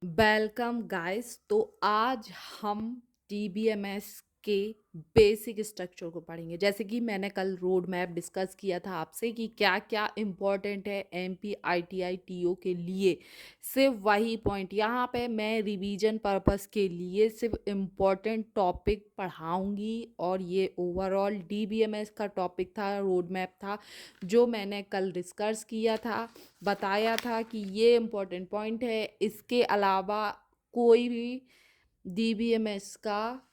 Welcome guys. तो आज हम डीबीएमएस के बेसिक स्ट्रक्चर को पढ़ेंगे। जैसे कि मैंने कल रोड मैप डिस्कस किया था आपसे कि क्या क्या इम्पोर्टेंट है एमपी आईटीआई टीओ के लिए। सिर्फ वही पॉइंट यहाँ पे मैं रिवीजन पर्पस के लिए सिर्फ इम्पोर्टेंट टॉपिक पढ़ाऊंगी। और ये ओवरऑल डीबीएमएस का टॉपिक था, रोड मैप था, जो मैंने कल डिस्कस किया था। बताया था कि ये इम्पोर्टेंट पॉइंट है। इसके अलावा कोई भी डीबीएमएस का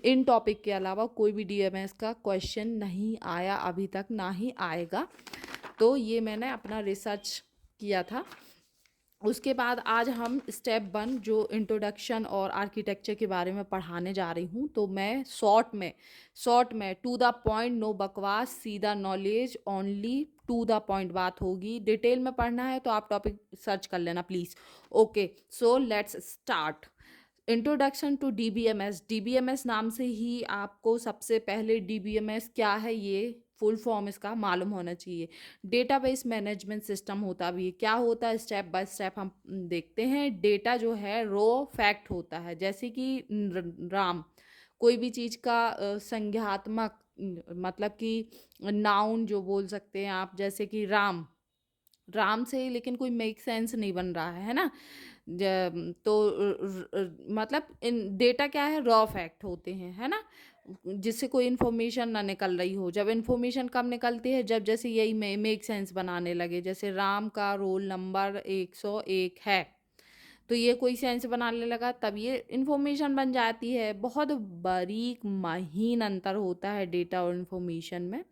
इन टॉपिक के अलावा कोई भी डीएमएस का क्वेश्चन नहीं आया अभी तक, ना ही आएगा। तो ये मैंने अपना रिसर्च किया था। उसके बाद आज हम स्टेप 1 जो इंट्रोडक्शन और आर्किटेक्चर के बारे में पढ़ाने जा रही हूँ। तो मैं शॉर्ट में टू द पॉइंट, नो बकवास, सीधा knowledge, only to the point बात होगी। डिटेल में पढ़ना है तो आप टॉपिक सर्च कर लेना please. Okay, so let's start. Introduction to DBMS. DBMS नाम से ही आपको सबसे पहले डीबीएमएस क्या है ये फुल फॉर्म इसका मालूम होना चाहिए। डेटाबेस मैनेजमेंट सिस्टम होता भी है। क्या होता है, स्टेप बाय स्टेप हम देखते हैं। डेटा जो है रो फैक्ट होता है, जैसे कि राम, कोई भी चीज़ का संज्ञात्मक मतलब कि नाउन जो बोल सकते हैं आप, जैसे कि राम, राम से लेकिन कोई मेक सेंस नहीं बन रहा है ना। तो मतलब इन डेटा क्या है, रॉ फैक्ट होते हैं, है ना, जिससे कोई इन्फॉर्मेशन ना निकल रही हो। जब इन्फॉर्मेशन कब निकलती है, जब जैसे यही मेक सेंस बनाने लगे, जैसे राम का रोल नंबर 101 है, तो ये कोई सेंस बनाने लगा, तब ये इन्फॉर्मेशन बन जाती है। बहुत बारीक महीन अंतर होता है डेटा और इन्फॉर्मेशन में,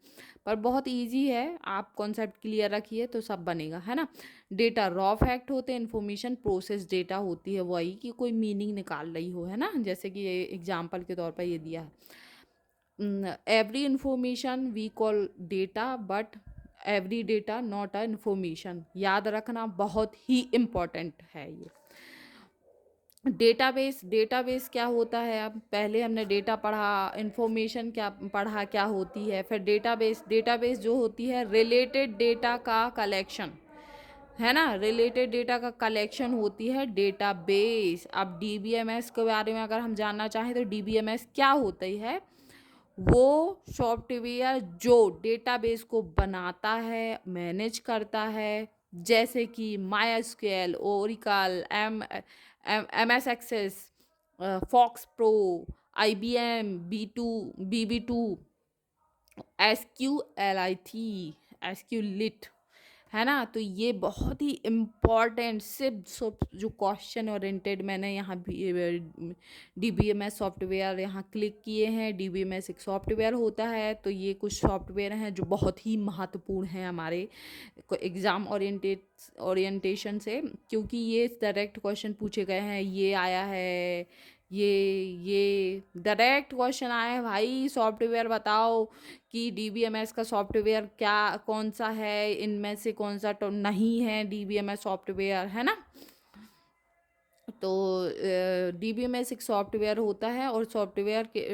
पर बहुत इजी है। आप कॉन्सेप्ट क्लियर रखिए तो सब बनेगा, है ना। डेटा रॉ फैक्ट होते हैं, इन्फॉर्मेशन प्रोसेस डेटा होती है, वही कि कोई मीनिंग निकाल रही हो, है ना। जैसे कि ये एग्जाम्पल के तौर पर ये दिया है, every information we call data but every data not a information. याद रखना बहुत ही इम्पॉर्टेंट है ये। डेटाबेस, डेटाबेस क्या होता है, अब पहले हमने डेटा पढ़ा, इन्फॉर्मेशन क्या पढ़ा क्या होती है, फिर डेटाबेस। डेटाबेस जो होती है रिलेटेड डेटा का कलेक्शन, है ना, रिलेटेड डेटा का कलेक्शन होती है डेटाबेस। अब डीबीएमएस के बारे में अगर हम जानना चाहें तो डीबीएमएस क्या होती है, वो सॉफ्टवेयर जो डेटाबेस को बनाता है, मैनेज करता है, जैसे कि my Oracle, M S Access, FoxPro, I B M, B B two, S Q L आई थी, एस क्यू लिट, है ना। तो ये बहुत ही इम्पॉर्टेंट सिर्फ सब जो क्वेश्चन ओरिएंटेड मैंने यहाँ भी D B M S software यहाँ क्लिक किए हैं। डी बी एम एस एक सॉफ्टवेयर होता है, तो ये कुछ सॉफ्टवेयर हैं जो बहुत ही महत्वपूर्ण हैं हमारे एग्ज़ाम ओरिएंटेशन से, क्योंकि ये डायरेक्ट क्वेश्चन पूछे गए हैं। ये आया है, ये डायरेक्ट क्वेश्चन आया है, भाई सॉफ्टवेयर बताओ कि डीबीएमएस का सॉफ्टवेयर क्या कौन सा है, इनमें से कौन सा तो नहीं है डीबीएमएस सॉफ्टवेयर, है ना। तो डीबीएमएस एक सॉफ्टवेयर होता है, और सॉफ्टवेयर के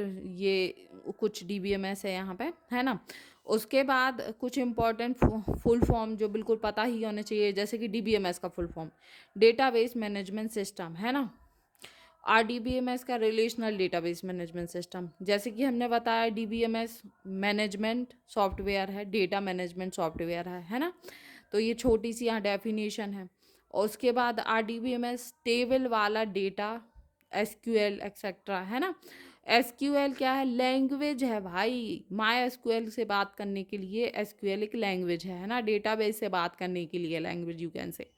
ये कुछ डीबीएमएस है यहाँ पे, है ना। उसके बाद कुछ इम्पोर्टेंट फुल फॉर्म जो बिल्कुल पता ही होने चाहिए, जैसे कि डीबीएमएस का full form database management system, है ना। आरडीबीएमएस का रिलेशनल डेटाबेस मैनेजमेंट सिस्टम, जैसे कि हमने बताया डीबीएमएस मैनेजमेंट सॉफ्टवेयर है, डेटा मैनेजमेंट सॉफ्टवेयर है ना। तो ये छोटी सी यहाँ डेफिनेशन है। और उसके बाद आरडीबीएमएस टेबल वाला डेटा, एसक्यूएल एक्सेट्रा, है ना। एसक्यूएल क्या है, लैंग्वेज है भाई। माई एसक्यूएल से बात करने के लिए एसक्यूएल एक लैंग्वेज है ना। डेटाबेस से बात करने के लिए लैंग्वेज यू कैन से,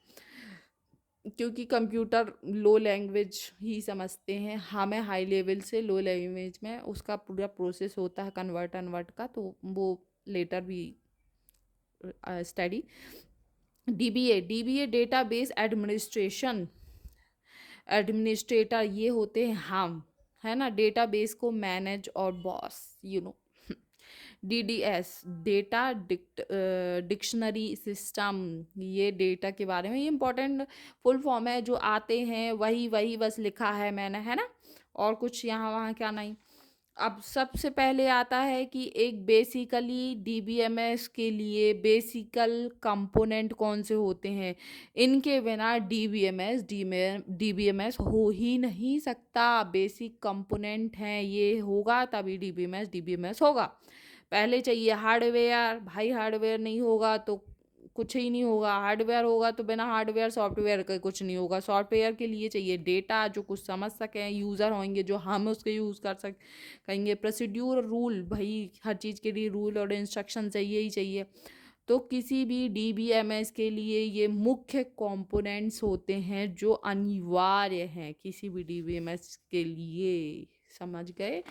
क्योंकि कंप्यूटर लो लैंग्वेज ही समझते हैं, हमें हाई लेवल से लो लैंग्वेज में उसका पूरा प्रोसेस होता है कन्वर्ट अनवर्ट का, तो वो लेटर भी study. DBA, dBA database administration, administrator ये होते हैं हम, है ना, डेटाबेस को मैनेज और boss, you know. DDS data dictionary system, ये डेटा के बारे में, ये इंपॉर्टेंट फुल फॉर्म है, जो आते हैं वही वही बस लिखा है मैंने, है ना, और कुछ यहाँ वहाँ क्या नहीं। अब सबसे पहले आता है कि एक बेसिकली डीबीएमएस के लिए बेसिकल कंपोनेंट कौन से होते हैं। इनके बिना डीबीएमएस हो ही नहीं सकता। बेसिक कंपोनेंट हैं, ये होगा तभी डीबीएमएस होगा। पहले चाहिए हार्डवेयर, भाई हार्डवेयर नहीं होगा तो कुछ ही नहीं होगा। हार्डवेयर होगा तो बिना हार्डवेयर सॉफ्टवेयर के कुछ नहीं होगा। सॉफ्टवेयर के लिए चाहिए डेटा जो कुछ समझ सकें, यूज़र होंगे जो हम उसके यूज़ कर सक कहेंगे। प्रोसीड्यूर रूल, भाई हर चीज़ के लिए रूल और इंस्ट्रक्शन चाहिए ही चाहिए। तो किसी भी डीबीएमएस के लिए ये मुख्य कंपोनेंट्स होते हैं जो अनिवार्य हैं किसी भी डीबीएमएस के लिए। समझ गए?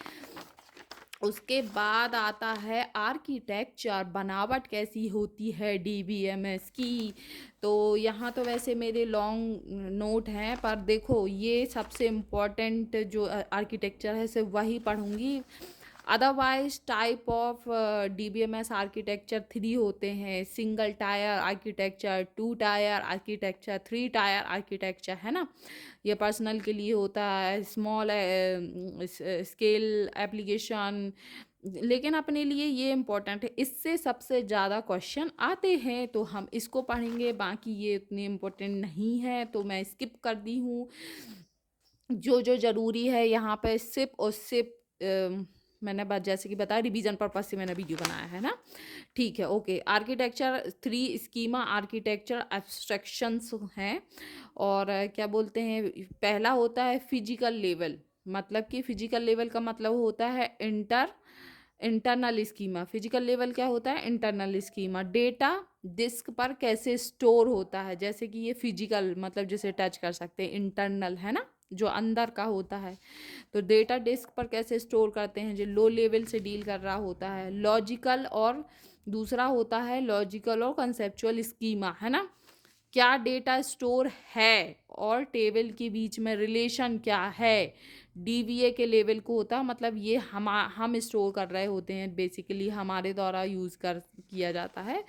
उसके बाद आता है आर्किटेक्चर, बनावट कैसी होती है डीबीएमएस की। तो यहाँ तो वैसे मेरे लॉन्ग नोट हैं, पर देखो ये सबसे इम्पोर्टेंट जो आर्किटेक्चर है सिर्फ वही पढ़ूंगी। Otherwise type of DBMS architecture 3 होते हैं। Single tier architecture, 2 tier architecture, 3 tier architecture, है ना। ये पर्सनल के लिए होता है, स्मॉल स्केल एप्लीकेशन। लेकिन अपने लिए ये इम्पोर्टेंट है, इससे सबसे ज़्यादा क्वेश्चन आते हैं तो हम इसको पढ़ेंगे। बाकी ये उतने इम्पोर्टेंट नहीं है तो मैं स्किप कर दी हूँ। जो जो ज़रूरी है यहाँ पे सिर्फ मैंने बात जैसे कि बताया, रिवीजन पर्पज से मैंने वीडियो बनाया है ना। ठीक है, okay. Architecture 3 schema architecture abstractions हैं। और क्या बोलते हैं, पहला होता है फिजिकल लेवल। मतलब कि फिजिकल लेवल का मतलब होता है इंटरनल स्कीमा। फिजिकल लेवल क्या होता है? Internal schema. डेटा डिस्क पर कैसे स्टोर होता है, जैसे कि ये फिजिकल मतलब जिसे टच कर सकते हैं, इंटरनल है ना, जो अंदर का होता है। तो डेटा डिस्क पर कैसे स्टोर करते हैं, जो लो लेवल से डील कर रहा होता है। लॉजिकल और दूसरा होता है लॉजिकल और कंसेप्चुअल स्कीमा, है ना। क्या डेटा स्टोर है और टेबल के बीच में रिलेशन क्या है। डीवीए के लेवल को होता है, मतलब ये हम स्टोर कर रहे होते हैं, बेसिकली हमारे द्वारा यूज़ कर किया जाता है।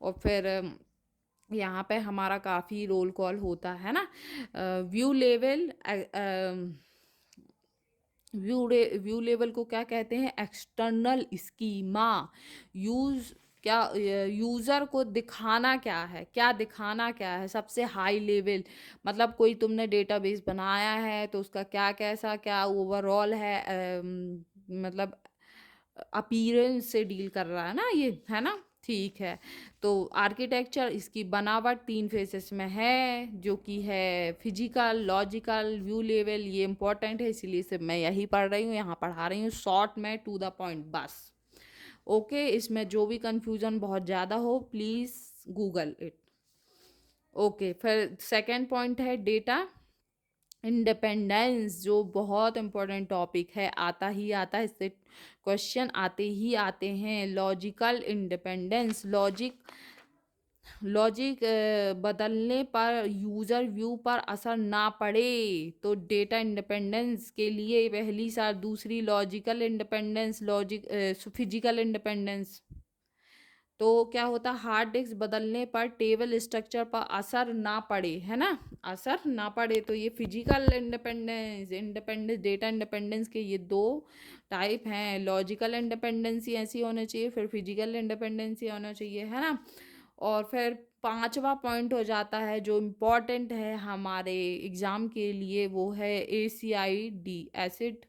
और फिर यहाँ पे हमारा काफ़ी रोल कॉल होता है ना। व्यू लेवल, व्यू लेवल को क्या कहते हैं? External schema. यूज क्या यूज़र को दिखाना क्या है, क्या दिखाना क्या है, सबसे हाई लेवल। मतलब कोई तुमने डेटाबेस बनाया है तो उसका क्या कैसा क्या ओवरऑल है, मतलब अपीयरेंस से डील कर रहा है ना ये, है ना। ठीक है। तो आर्किटेक्चर, इसकी बनावट 3 फेसेस में है, जो कि है फिजिकल, लॉजिकल, व्यू लेवल। ये इंपॉर्टेंट है इसीलिए सिर्फ मैं यही पढ़ रही हूँ, यहाँ पढ़ा रही हूँ शॉर्ट में, टू द पॉइंट बस। ओके, इसमें जो भी कंफ्यूजन बहुत ज़्यादा हो प्लीज़ गूगल इट। ओके, फिर सेकेंड पॉइंट है डेटा इंडिपेंडेंस, जो बहुत इम्पोर्टेंट टॉपिक है, आता ही आता है, इससे क्वेश्चन आते ही आते हैं। लॉजिकल इंडिपेंडेंस, लॉजिक बदलने पर यूज़र व्यू पर असर ना पड़े। तो डेटा इंडिपेंडेंस के लिए पहली सार, दूसरी लॉजिकल इंडिपेंडेंस, फिजिकल इंडिपेंडेंस। तो क्या होता, हार्ड डिस्क बदलने पर टेबल स्ट्रक्चर पर असर ना पड़े, है ना, असर ना पड़े। तो ये फिजिकल इंडिपेंडेंस डेटा इंडिपेंडेंस के ये 2 टाइप हैं। लॉजिकल इंडिपेंडेंसी ऐसी होनी चाहिए, फिर फिजिकल इंडिपेंडेंसी होना चाहिए, है ना। और फिर पांचवा पॉइंट हो जाता है जो इम्पोर्टेंट है हमारे एग्ज़ाम के लिए, वो है ACID, acid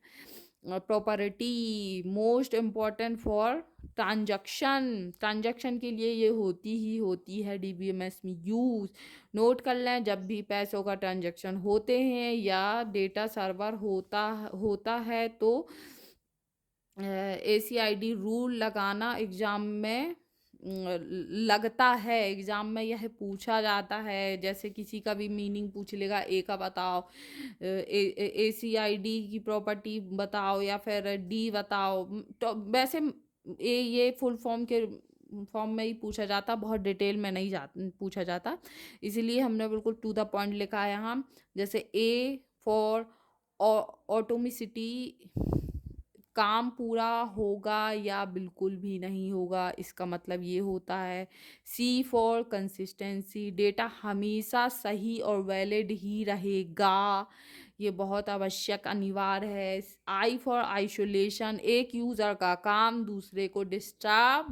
property, most important for transaction के लिए ये होती ही होती है डीबीएमएस में यूज़। नोट कर लें, जब भी पैसों का ट्रांजैक्शन होते हैं या डेटा सर्वर होता होता है तो ACID रूल लगाना एग्ज़ाम में लगता है। एग्ज़ाम में यह पूछा जाता है, जैसे किसी का भी मीनिंग पूछ लेगा, ए का बताओ, ACID की प्रॉपर्टी बताओ, या फिर डी बताओ। तो वैसे ये फुल फॉर्म में ही पूछा जाता, बहुत डिटेल में नहीं पूछा जाता, इसीलिए हमने बिल्कुल टू द पॉइंट लिखा है यहाँ। जैसे A फॉर ऑटोमिसिटी, काम पूरा होगा या बिल्कुल भी नहीं होगा, इसका मतलब ये होता है। C फॉर कंसिस्टेंसी, डेटा हमेशा सही और वैलिड ही रहेगा, ये बहुत आवश्यक अनिवार्य है। आई फॉर आइसोलेशन, एक यूज़र का काम दूसरे को डिस्टर्ब